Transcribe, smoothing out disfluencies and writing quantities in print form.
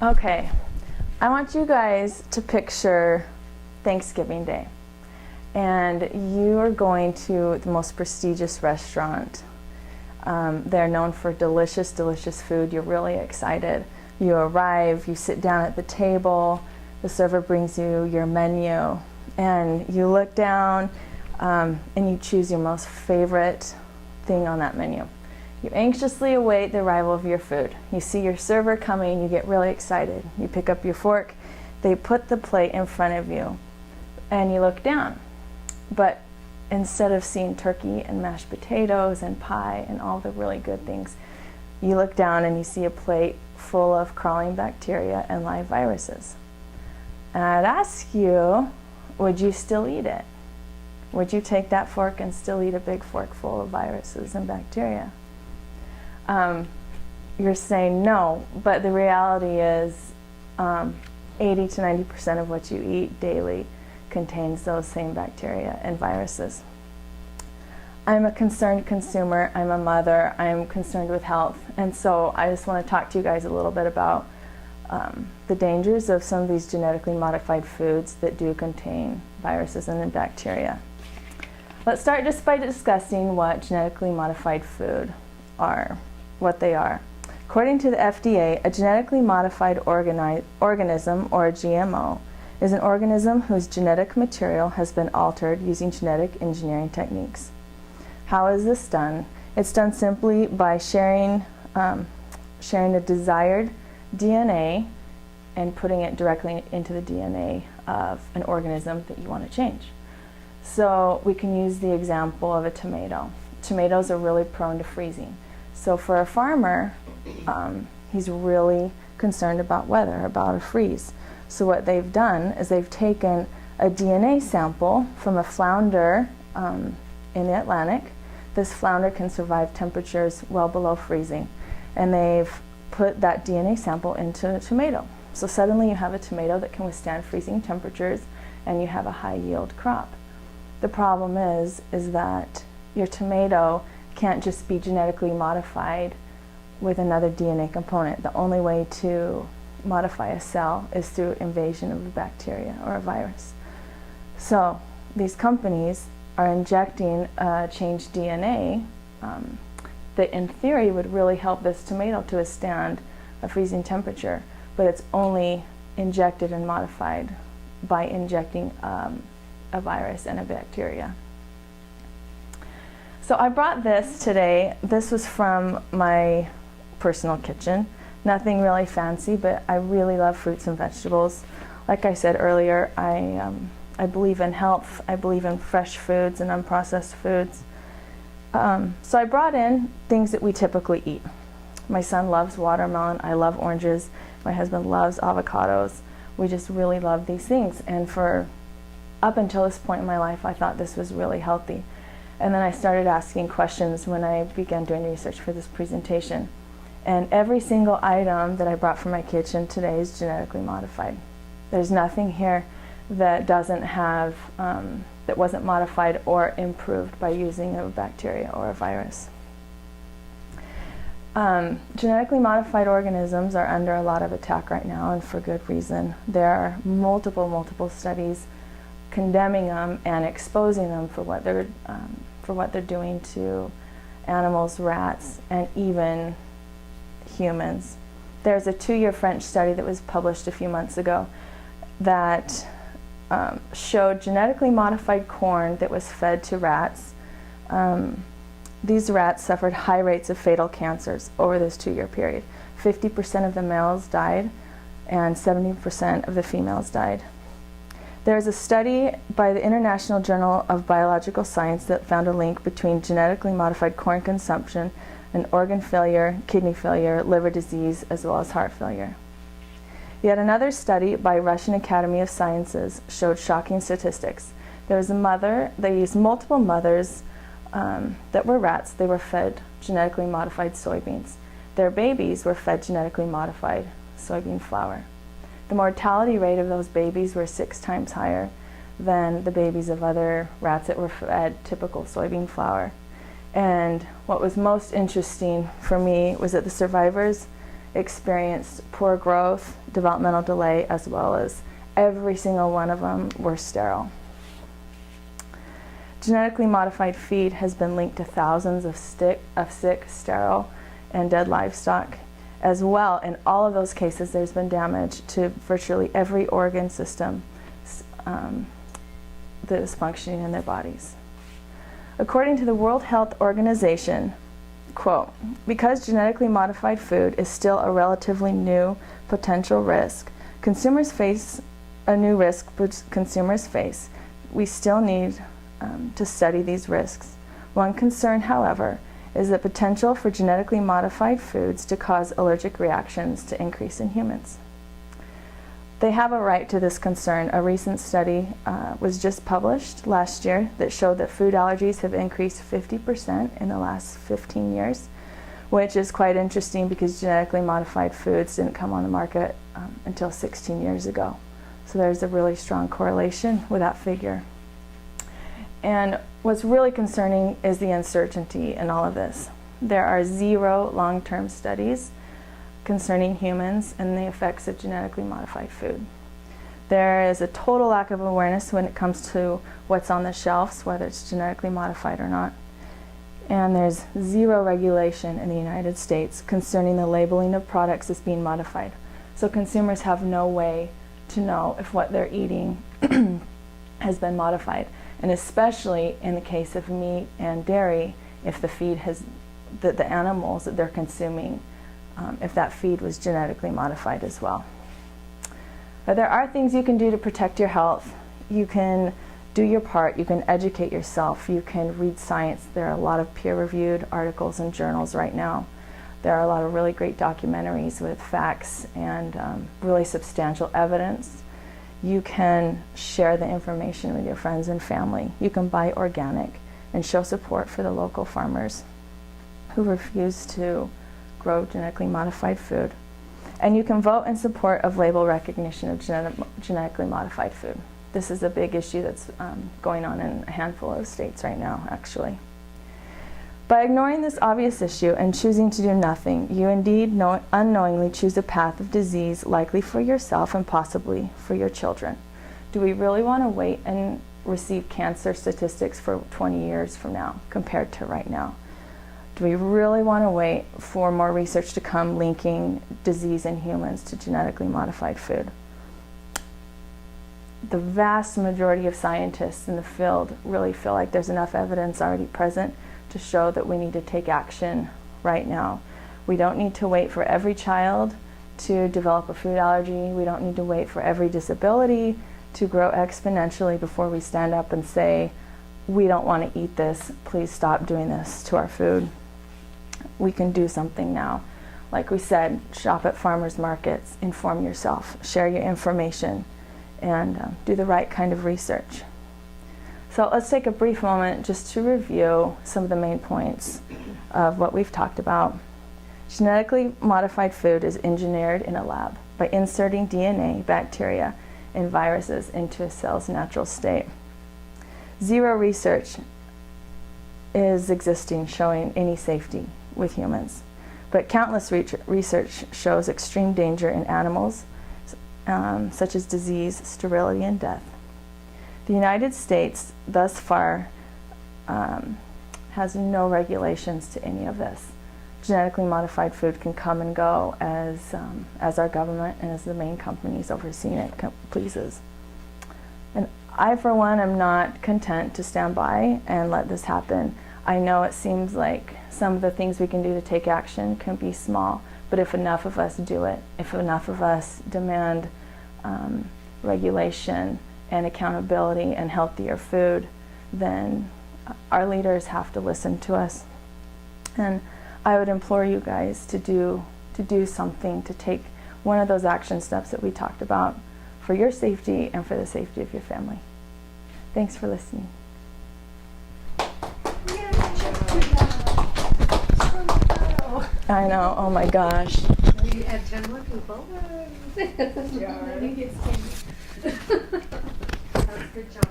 Okay, I want you guys to picture Thanksgiving Day, and you are going to the most prestigious restaurant. They're known for delicious, delicious food. You're really excited. You arrive, you sit down at the table, the server brings you your menu, and you look down and you choose your most favorite thing on that menu. You anxiously await the arrival of your food. You see your server coming, you get really excited. You pick up your fork, they put the plate in front of you, and you look down. But instead of seeing turkey and mashed potatoes and pie and all the really good things, you look down and you see a plate full of crawling bacteria and live viruses. And I'd ask you, would you still eat it? Would you take that fork and still eat a big fork full of viruses and bacteria? You're saying no, but the reality is 80 to 90% of what you eat daily contains those same bacteria and viruses. I'm a concerned consumer, I'm a mother, I'm concerned with health, and so I just want to talk to you guys a little bit about the dangers of some of these genetically modified foods that do contain viruses and bacteria. Let's start just by discussing what genetically modified food are, what they are. According to the FDA, a genetically modified organism, or a GMO, is an organism whose genetic material has been altered using genetic engineering techniques. How is this done? It's done simply by sharing a desired DNA and putting it directly into the DNA of an organism that you want to change. So we can use the example of a tomato. Tomatoes are really prone to freezing. So for a farmer, he's really concerned about weather, about a freeze. So what they've done is they've taken a DNA sample from a flounder in the Atlantic. This flounder can survive temperatures well below freezing. And they've put that DNA sample into a tomato. So suddenly you have a tomato that can withstand freezing temperatures and you have a high yield crop. The problem is that your tomato can't just be genetically modified with another DNA component. The only way to modify a cell is through invasion of a bacteria or a virus. So these companies are injecting changed DNA that in theory would really help this tomato to withstand a freezing temperature, but it's only injected and modified by injecting a virus and a bacteria. So I brought this today. This was from my personal kitchen. Nothing really fancy, but I really love fruits and vegetables. Like I said earlier, I believe in health. I believe in fresh foods and unprocessed foods. So I brought in things that we typically eat. My son loves watermelon. I love oranges. My husband loves avocados. We just really love these things. And for up until this point in my life, I thought this was really healthy. And then I started asking questions when I began doing research for this presentation. And every single item that I brought from my kitchen today is genetically modified. There's nothing here that doesn't have, that wasn't modified or improved by using a bacteria or a virus. Genetically modified organisms are under a lot of attack right now, and for good reason. There are multiple studies condemning them and exposing them for what they're doing to animals, rats, and even humans. There's a 2-year French study that was published a few months ago that showed genetically modified corn that was fed to rats. These rats suffered high rates of fatal cancers over this 2-year period. 50% of the males died and 70% of the females died. There's a study by the International Journal of Biological Science that found a link between genetically modified corn consumption and organ failure, kidney failure, liver disease, as well as heart failure. Yet another study by Russian Academy of Sciences showed shocking statistics. There was a mother, they used multiple mothers that were rats. They were fed genetically modified soybeans. Their babies were fed genetically modified soybean flour. The mortality rate of those babies were 6 times higher than the babies of other rats that were fed typical soybean flour. And what was most interesting for me was that the survivors experienced poor growth, developmental delay, as well as every single one of them were sterile. Genetically modified feed has been linked to thousands of sick, sterile, and dead livestock as well. In all of those cases, there's been damage to virtually every organ system that is functioning in their bodies. According to the World Health Organization, quote, because genetically modified food is still a relatively new potential risk, consumers face a new risk consumers face. We still need to study these risks. One concern, however, is the potential for genetically modified foods to cause allergic reactions to increase in humans. They have a right to this concern. A recent study was just published last year that showed that food allergies have increased 50% in the last 15 years, which is quite interesting because genetically modified foods didn't come on the market until 16 years ago. So there's a really strong correlation with that figure. And what's really concerning is the uncertainty in all of this. There are 0 long-term studies concerning humans and the effects of genetically modified food. There is a total lack of awareness when it comes to what's on the shelves, whether it's genetically modified or not. And there's 0 regulation in the United States concerning the labeling of products as being modified. So consumers have no way to know if what they're eating has been modified. And especially in the case of meat and dairy, if the feed has, the animals that they're consuming, if that feed was genetically modified as well. But there are things you can do to protect your health. You can do your part, you can educate yourself, you can read science. There are a lot of peer-reviewed articles in journals right now. There are a lot of really great documentaries with facts and really substantial evidence. You can share the information with your friends and family. You can buy organic and show support for the local farmers who refuse to grow genetically modified food. And you can vote in support of label recognition of genetically modified food. This is a big issue that's going on in a handful of states right now, actually. By ignoring this obvious issue and choosing to do nothing, you indeed unknowingly choose a path of disease likely for yourself and possibly for your children. Do we really want to wait and receive cancer statistics for 20 years from now compared to right now? Do we really want to wait for more research to come linking disease in humans to genetically modified food? The vast majority of scientists in the field really feel like there's enough evidence already present to show that we need to take action right now. We don't need to wait for every child to develop a food allergy. We don't need to wait for every disability to grow exponentially before we stand up and say, we don't want to eat this, please stop doing this to our food. We can do something now. Like we said, shop at farmers markets, inform yourself, share your information, and do the right kind of research. So let's take a brief moment just to review some of the main points of what we've talked about. Genetically modified food is engineered in a lab by inserting DNA, bacteria, and viruses into a cell's natural state. 0 research is existing showing any safety with humans, but countless research shows extreme danger in animals, such as disease, sterility, and death. The United States, thus far, has no regulations to any of this. Genetically modified food can come and go as our government and as the main companies overseeing it pleases. And I, for one, am not content to stand by and let this happen. I know it seems like some of the things we can do to take action can be small, but if enough of us do it, if enough of us demand regulation and accountability and healthier food, then our leaders have to listen to us. And I would implore you guys to do something, to take one of those action steps that we talked about for your safety and for the safety of your family. Thanks for listening. I know, oh my gosh. We have 10 more people. Yeah, I think it's 10. That's good job.